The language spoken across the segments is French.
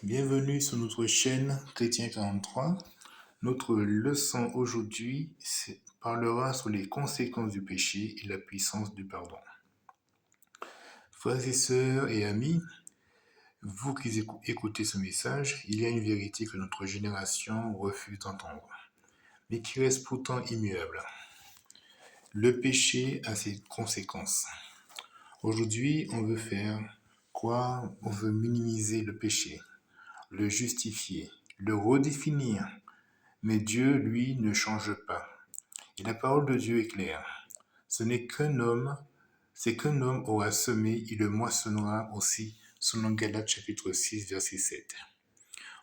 Bienvenue sur notre chaîne Chrétien 43. Notre leçon aujourd'hui parlera sur les conséquences du péché et la puissance du pardon. Frères et sœurs et amis, vous qui écoutez ce message, il y a une vérité que notre génération refuse d'entendre, mais qui reste pourtant immuable. Le péché a ses conséquences. Aujourd'hui, on veut faire quoi? On veut minimiser le péché, le justifier, le redéfinir. Mais Dieu, lui, ne change pas. Et la parole de Dieu est claire. C'est qu'un homme aura semé, il le moissonnera aussi, selon Galates chapitre 6, verset 7.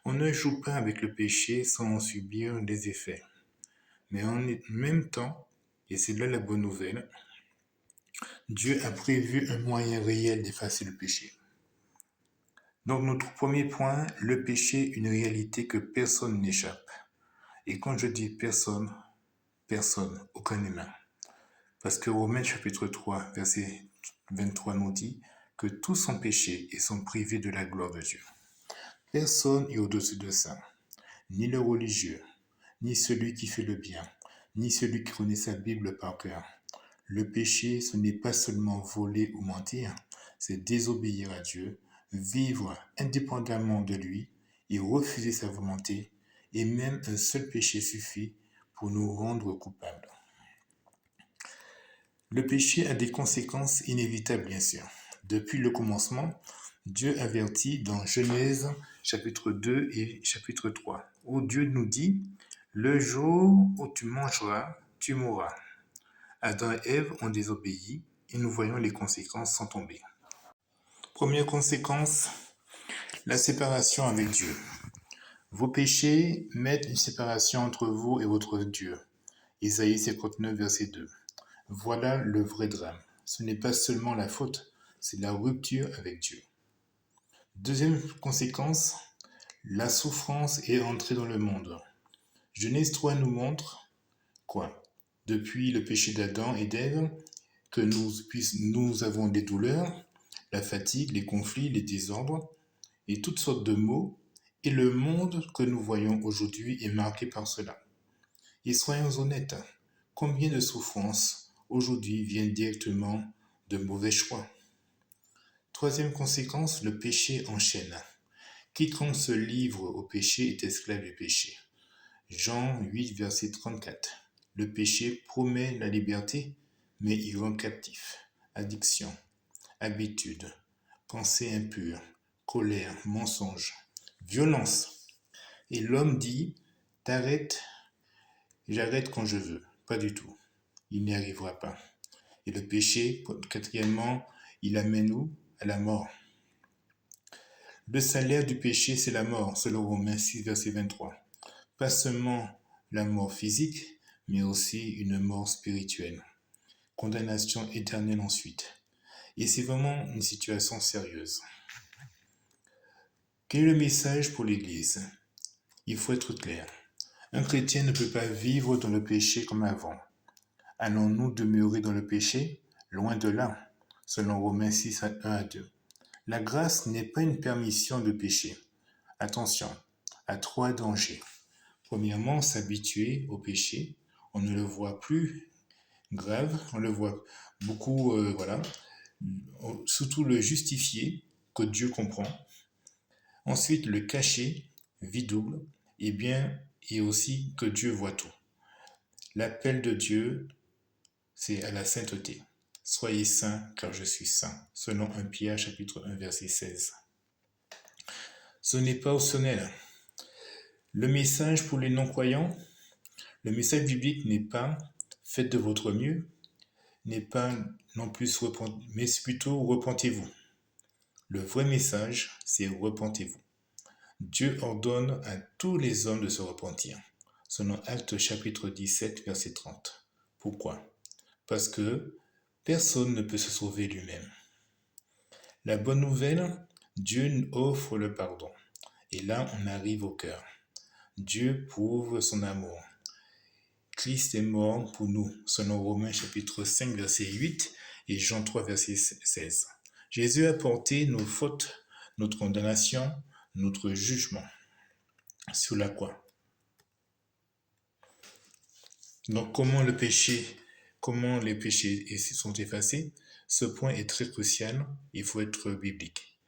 On ne joue pas avec le péché sans en subir les effets. Mais en même temps, et c'est là la bonne nouvelle, Dieu a prévu un moyen réel d'effacer le péché. Donc notre premier point, le péché, une réalité que personne n'échappe. Et quand je dis personne, aucun humain. Parce que Romains chapitre 3, verset 23 nous dit que tous sont péchés et sont privés de la gloire de Dieu. Personne n'est au-dessus de ça. Ni le religieux, ni celui qui fait le bien, ni celui qui connaît sa Bible par cœur. Le péché, ce n'est pas seulement voler ou mentir, c'est désobéir à Dieu, vivre indépendamment de lui et refuser sa volonté, et même un seul péché suffit pour nous rendre coupables. Le péché a des conséquences inévitables, bien sûr. Depuis le commencement, Dieu avertit dans Genèse chapitre 2 et chapitre 3, où Dieu nous dit « Le jour où tu mangeras, tu mourras ». Adam et Ève ont désobéi et nous voyons les conséquences sans tomber. Première conséquence, la séparation avec Dieu. Vos péchés mettent une séparation entre vous et votre Dieu. Isaïe 59, verset 2. Voilà le vrai drame. Ce n'est pas seulement la faute, c'est la rupture avec Dieu. Deuxième conséquence, la souffrance est entrée dans le monde. Genèse 3 nous montre quoi? Depuis le péché d'Adam et d'Ève, que nous avons des douleurs, la fatigue, les conflits, les désordres et toutes sortes de maux, et le monde que nous voyons aujourd'hui est marqué par cela. Et soyons honnêtes, combien de souffrances aujourd'hui viennent directement de mauvais choix? Troisième conséquence, le péché enchaîne. Quiconque se livre au péché est esclave du péché. Jean 8, verset 34. Le péché promet la liberté, mais il rend captif. Addiction, habitude, pensée impure, colère, mensonge, violence. Et l'homme dit, j'arrête quand je veux. Pas du tout. Il n'y arrivera pas. Et le péché, quatrièmement, il amène où? À la mort. Le salaire du péché, c'est la mort, selon Romains 6, verset 23. Pas seulement la mort physique, mais aussi une mort spirituelle. Condamnation éternelle ensuite. Et c'est vraiment une situation sérieuse. Quel est le message pour l'Église? Il faut être clair. Un chrétien ne peut pas vivre dans le péché comme avant. Allons-nous demeurer dans le péché? Loin de là, selon Romains 6, 1 à 2. La grâce n'est pas une permission de pécher. Attention, à trois dangers. Premièrement, s'habituer au péché. On ne le voit plus grave, on le voit beaucoup, surtout le justifier, que Dieu comprend. Ensuite, le cacher, vie double, et aussi que Dieu voit tout. L'appel de Dieu, c'est à la sainteté. Soyez saints, car je suis saint, selon 1 Pierre chapitre 1, verset 16. Ce n'est pas optionnel. Le message pour les non-croyants, le message biblique n'est pas « faites de votre mieux », n'est pas non plus mais c'est plutôt « repentez-vous ». Le vrai message, c'est « repentez-vous ». Dieu ordonne à tous les hommes de se repentir, selon Actes chapitre 17, verset 30. Pourquoi? Parce que personne ne peut se sauver lui-même. La bonne nouvelle, Dieu offre le pardon. Et là, on arrive au cœur. Dieu prouve son amour. Christ est mort pour nous, selon Romains chapitre 5, verset 8 et Jean 3, verset 16. Jésus a porté nos fautes, notre condamnation, notre jugement sur la croix. Donc, comment les péchés sont effacés? Ce point est très crucial, il faut être biblique.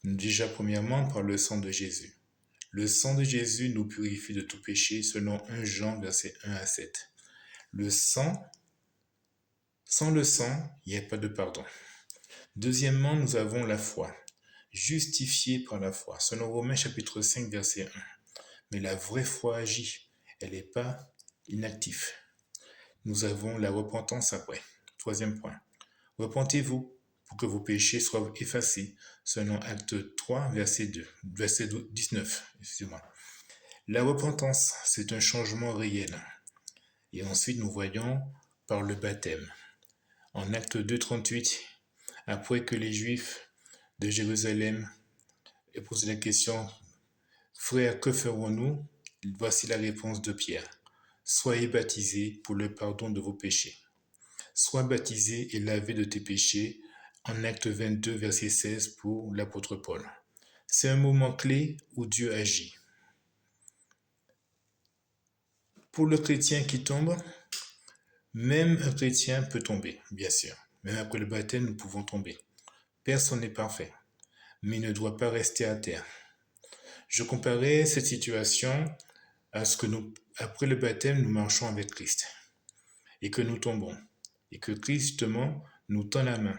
Déjà, premièrement, par le sang de Jésus. Le sang de Jésus nous purifie de tout péché, selon 1 Jean, versets 1 à 7. Sans le sang, il n'y a pas de pardon. Deuxièmement, nous avons la foi, justifiée par la foi, selon Romains chapitre 5, verset 1. Mais la vraie foi agit, elle n'est pas inactive. Nous avons la repentance après. Troisième point. Repentez-vous pour que vos péchés soient effacés, selon Acte 3, verset 19. Excusez-moi. La repentance, c'est un changement réel. Et ensuite, nous voyons par le baptême. En Acte 2, 38, après que les Juifs de Jérusalem aient posé la question, « Frères, que ferons-nous » Voici la réponse de Pierre. Soyez baptisés pour le pardon de vos péchés. Sois baptisé et lavé de tes péchés, en Acte 22, verset 16 pour l'apôtre Paul. C'est un moment clé où Dieu agit. Pour le chrétien qui tombe, même un chrétien peut tomber, bien sûr. Même après le baptême, nous pouvons tomber. Personne n'est parfait, mais il ne doit pas rester à terre. Je comparais cette situation à ce que après le baptême, nous marchons avec Christ et que nous tombons et que Christ, justement, nous tend la main.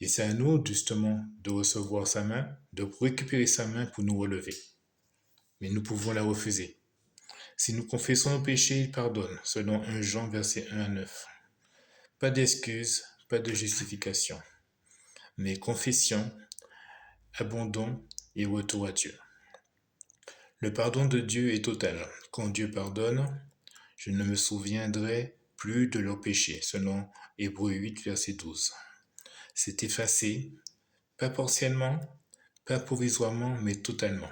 Et c'est à nous, justement, de recevoir sa main, de récupérer sa main pour nous relever. Mais nous pouvons la refuser. Si nous confessons nos péchés, il pardonne, selon 1 Jean, verset 1 à 9. Pas d'excuses, pas de justification, mais confession, abandon et retour à Dieu. Le pardon de Dieu est total. Quand Dieu pardonne, je ne me souviendrai plus de leurs péchés, selon Hébreux 8, verset 12. C'est effacé, pas partiellement, pas provisoirement, mais totalement.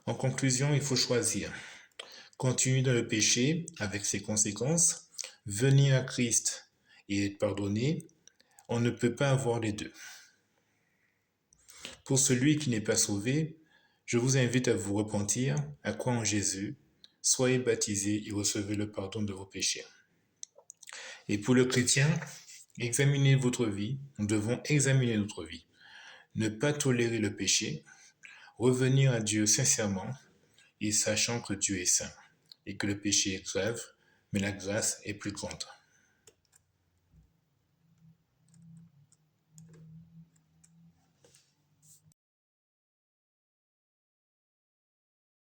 En conclusion, il faut choisir. Continuer dans le péché avec ses conséquences, venir à Christ et être pardonné, on ne peut pas avoir les deux. Pour celui qui n'est pas sauvé, je vous invite à vous repentir, à croire en Jésus, soyez baptisés et recevez le pardon de vos péchés. Et pour le chrétien, examinez votre vie, nous devons examiner notre vie. Ne pas tolérer le péché, revenir à Dieu sincèrement et sachant que Dieu est saint et que le péché est grave, mais la grâce est plus grande.